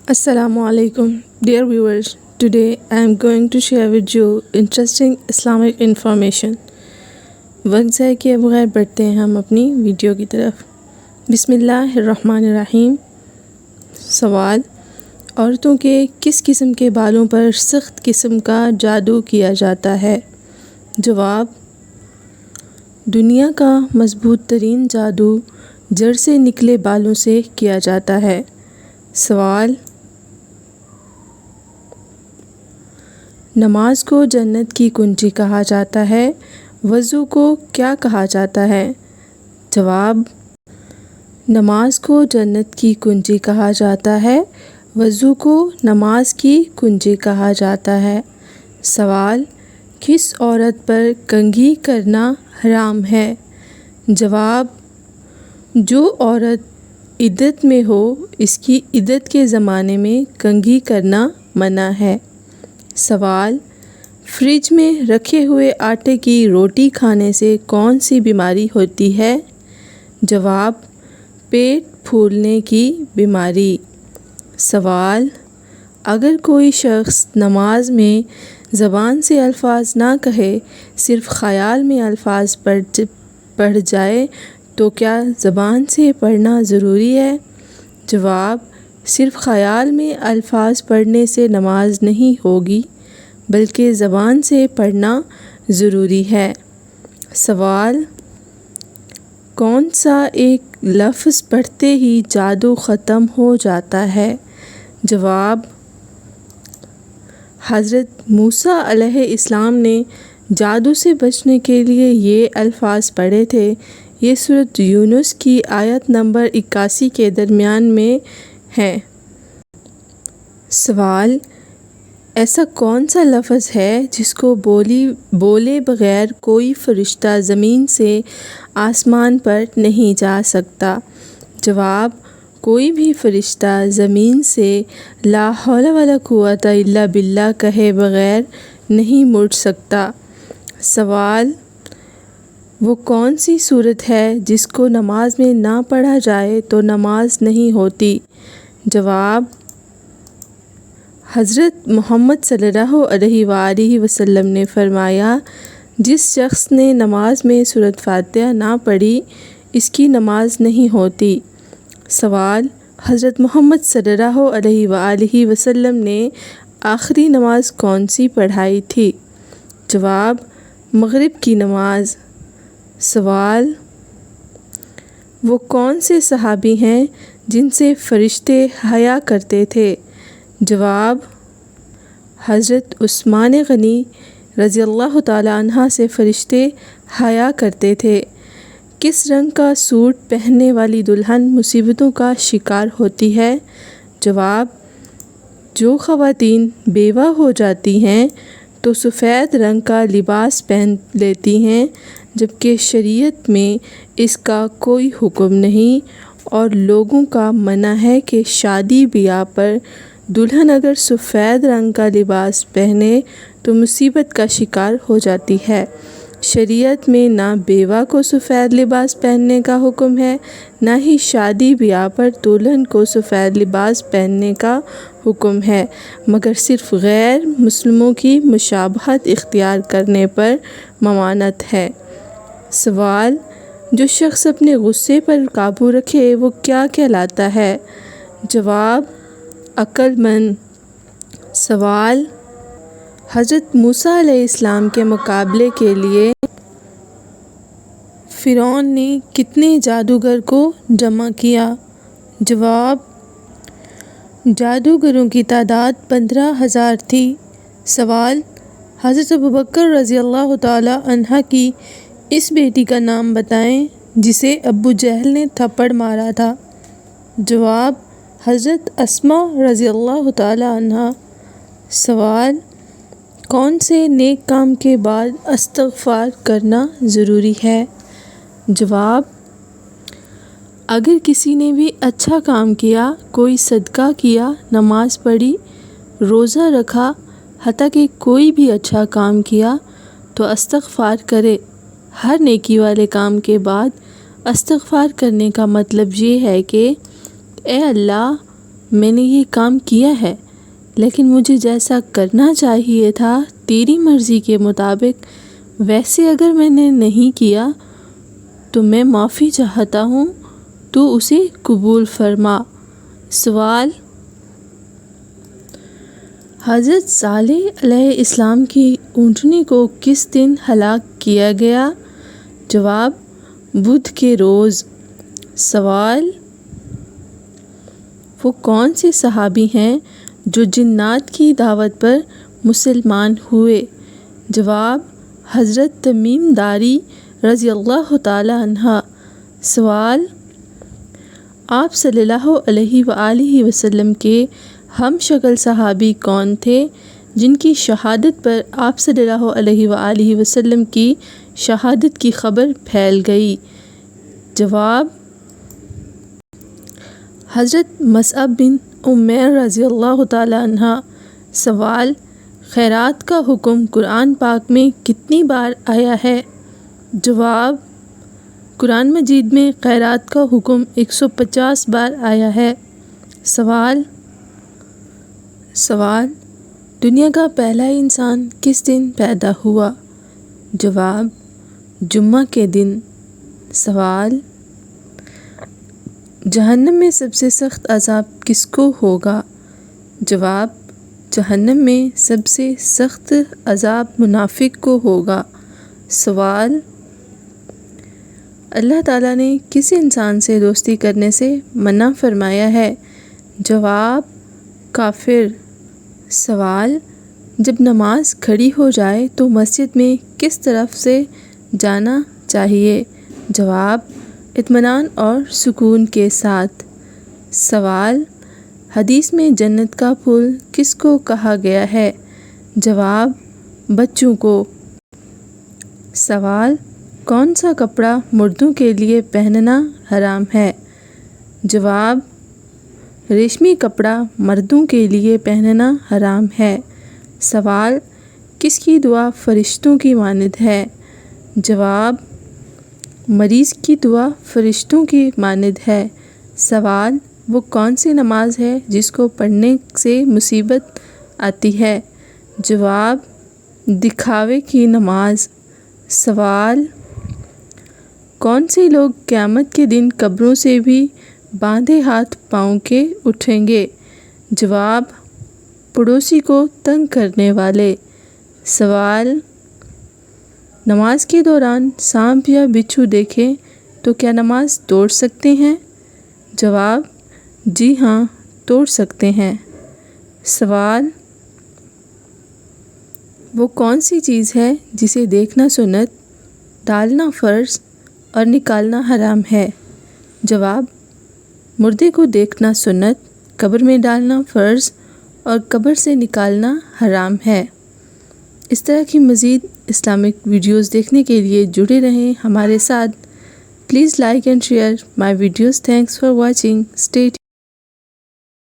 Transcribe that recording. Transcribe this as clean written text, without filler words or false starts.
Assalamu alaikum, dear viewers. Today I am going to share with you interesting Islamic information. وقت ضائع کیے بغیر بڑھتے ہیں ہم اپنی ویڈیو کی طرف. بسم اللہ الرحمن الرحیم. سوال: عورتوں کے کس قسم کے بالوں پر سخت قسم کا جادو کیا جاتا ہے؟ جواب: دنیا کا مضبوط ترین جادو جڑ سے نکلے بالوں سے کیا جاتا ہے. سوال: نماز کو جنت کی کنجی کہا جاتا ہے، وضو کو کیا کہا جاتا ہے؟ جواب: نماز کو جنت کی کنجی کہا جاتا ہے، وضو کو نماز کی کنجی کہا جاتا ہے. سوال: کس عورت پر کنگھی کرنا حرام ہے؟ جواب: جو عورت عدت میں ہو، اس کی عدت کے زمانے میں کنگھی کرنا منع ہے. سوال: فریج میں رکھے ہوئے آٹے کی روٹی کھانے سے کون سی بیماری ہوتی ہے؟ جواب: پیٹ پھولنے کی بیماری. سوال: اگر کوئی شخص نماز میں زبان سے الفاظ نہ کہے، صرف خیال میں الفاظ پڑھ جائے تو کیا زبان سے پڑھنا ضروری ہے؟ جواب: صرف خیال میں الفاظ پڑھنے سے نماز نہیں ہوگی، بلکہ زبان سے پڑھنا ضروری ہے. سوال: کون سا ایک لفظ پڑھتے ہی جادو ختم ہو جاتا ہے؟ جواب: حضرت موسیٰ علیہ السلام نے جادو سے بچنے کے لیے یہ الفاظ پڑھے تھے. یہ سورۃ یونس کی آیت نمبر 81 کے درمیان میں ہے. سوال: ایسا کون سا لفظ ہے جس کو بولے بغیر کوئی فرشتہ زمین سے آسمان پر نہیں جا سکتا؟ جواب: کوئی بھی فرشتہ زمین سے لا حول ولا قوۃ الا باللہ کہے بغیر نہیں مڑ سکتا. سوال: وہ کون سی سورت ہے جس کو نماز میں نہ پڑھا جائے تو نماز نہیں ہوتی؟ جواب: حضرت محمد صلی اللہ علیہ وآلہ وسلم نے فرمایا، جس شخص نے نماز میں سورۃ فاتحہ نہ پڑھی، اس کی نماز نہیں ہوتی. سوال: حضرت محمد صلی اللہ علیہ وآلہ وسلم نے آخری نماز کون سی پڑھائی تھی؟ جواب: مغرب کی نماز. سوال: وہ کون سے صحابی ہیں جن سے فرشتے حیا کرتے تھے؟ جواب: حضرت عثمان غنی رضی اللہ تعالی عنہ سے فرشتے حیا کرتے تھے. کس رنگ کا سوٹ پہننے والی دلہن مصیبتوں کا شکار ہوتی ہے؟ جواب: جو خواتین بیوہ ہو جاتی ہیں تو سفید رنگ کا لباس پہن لیتی ہیں، جبکہ شریعت میں اس کا کوئی حکم نہیں، اور لوگوں کا منع ہے کہ شادی بیاہ پر دلہن اگر سفید رنگ کا لباس پہنے تو مصیبت کا شکار ہو جاتی ہے. شریعت میں نہ بیوہ کو سفید لباس پہننے کا حکم ہے، نہ ہی شادی بیاہ پر دلہن کو سفید لباس پہننے کا حکم ہے، مگر صرف غیر مسلموں کی مشابہت اختیار کرنے پر ممانعت ہے. سوال: جو شخص اپنے غصے پر قابو رکھے وہ کیا کہلاتا ہے؟ جواب: عقل مند. سوال: حضرت موسیٰ علیہ السلام کے مقابلے کے لیے فرعون نے کتنے جادوگر کو جمع کیا؟ جواب: جادوگروں کی تعداد 15,000 تھی. سوال: حضرت ابوبکر رضی اللہ تعالی عنہ کی اس بیٹی کا نام بتائیں جسے ابو جہل نے تھپڑ مارا تھا. جواب: حضرت اسماء رضی اللہ تعالی عنہا. سوال: کون سے نیک کام کے بعد استغفار کرنا ضروری ہے؟ جواب: اگر کسی نے بھی اچھا کام کیا، کوئی صدقہ کیا، نماز پڑھی، روزہ رکھا، حتیٰ کہ کوئی بھی اچھا کام کیا تو استغفار کرے. ہر نیکی والے کام کے بعد استغفار کرنے کا مطلب یہ ہے کہ اے اللہ، میں نے یہ کام کیا ہے، لیکن مجھے جیسا کرنا چاہیے تھا تیری مرضی کے مطابق ویسے اگر میں نے نہیں کیا تو میں معافی چاہتا ہوں، تو اسے قبول فرما۔ سوال: حضرت صالح علیہ السلام کی اونٹنی کو کس دن ہلاک کیا گیا؟ جواب: بدھ کے روز۔ سوال: وہ کون سے صحابی ہیں جو جنات کی دعوت پر مسلمان ہوئے؟ جواب: حضرت تمیم داری رضی اللہ تعالی عنہ۔ سوال: آپ صلی اللہ علیہ وآلہ وسلم کے ہم شکل صحابی کون تھے جن کی شہادت پر آپ صلی اللہ علیہ وآلہ وسلم کی شہادت کی خبر پھیل گئی؟ جواب: حضرت مصعب بن عمیر رضی اللہ تعالی عنہ۔ سوال: خیرات کا حکم قرآن پاک میں کتنی بار آیا ہے؟ جواب: قرآن مجید میں خیرات کا حکم 150 بار آیا ہے۔ سوال: دنیا کا پہلا انسان کس دن پیدا ہوا؟ جواب: جمعہ کے دن۔ سوال: جہنم میں سب سے سخت عذاب کس کو ہوگا؟ جواب: جہنم میں سب سے سخت عذاب منافق کو ہوگا۔ سوال: اللہ تعالیٰ نے کس انسان سے دوستی کرنے سے منع فرمایا ہے؟ جواب: کافر۔ سوال: جب نماز کھڑی ہو جائے تو مسجد میں کس طرف سے جانا چاہیے؟ جواب: اطمینان اور سکون کے ساتھ۔ سوال: حدیث میں جنت کا پھول کس کو کہا گیا ہے؟ جواب: بچوں کو۔ سوال: کون سا کپڑا مردوں کے لیے پہننا حرام ہے؟ جواب: ریشمی کپڑا مردوں کے لیے پہننا حرام ہے۔ سوال: کس کی دعا فرشتوں کی مانند ہے؟ جواب: مریض کی دعا فرشتوں کی مانند ہے۔ سوال: وہ کون سی نماز ہے جس کو پڑھنے سے مصیبت آتی ہے؟ جواب: دکھاوے کی نماز۔ سوال: کون سے لوگ قیامت کے دن قبروں سے بھی باندھے ہاتھ پاؤں کے اٹھیں گے؟ جواب: پڑوسی کو تنگ کرنے والے۔ سوال: نماز کے دوران سانپ یا بچھو دیکھیں تو کیا نماز توڑ سکتے ہیں؟ جواب: جی ہاں، توڑ سکتے ہیں۔ سوال: وہ کون سی چیز ہے جسے دیکھنا سنت، ڈالنا فرض اور نکالنا حرام ہے؟ جواب: مردے کو دیکھنا سنت، قبر میں ڈالنا فرض اور قبر سے نکالنا حرام ہے۔ اس طرح کی مزید اسلامک ویڈیوز دیکھنے کے لیے جڑے رہیں ہمارے ساتھ۔ Please like and share my videos. Thanks for watching. Stay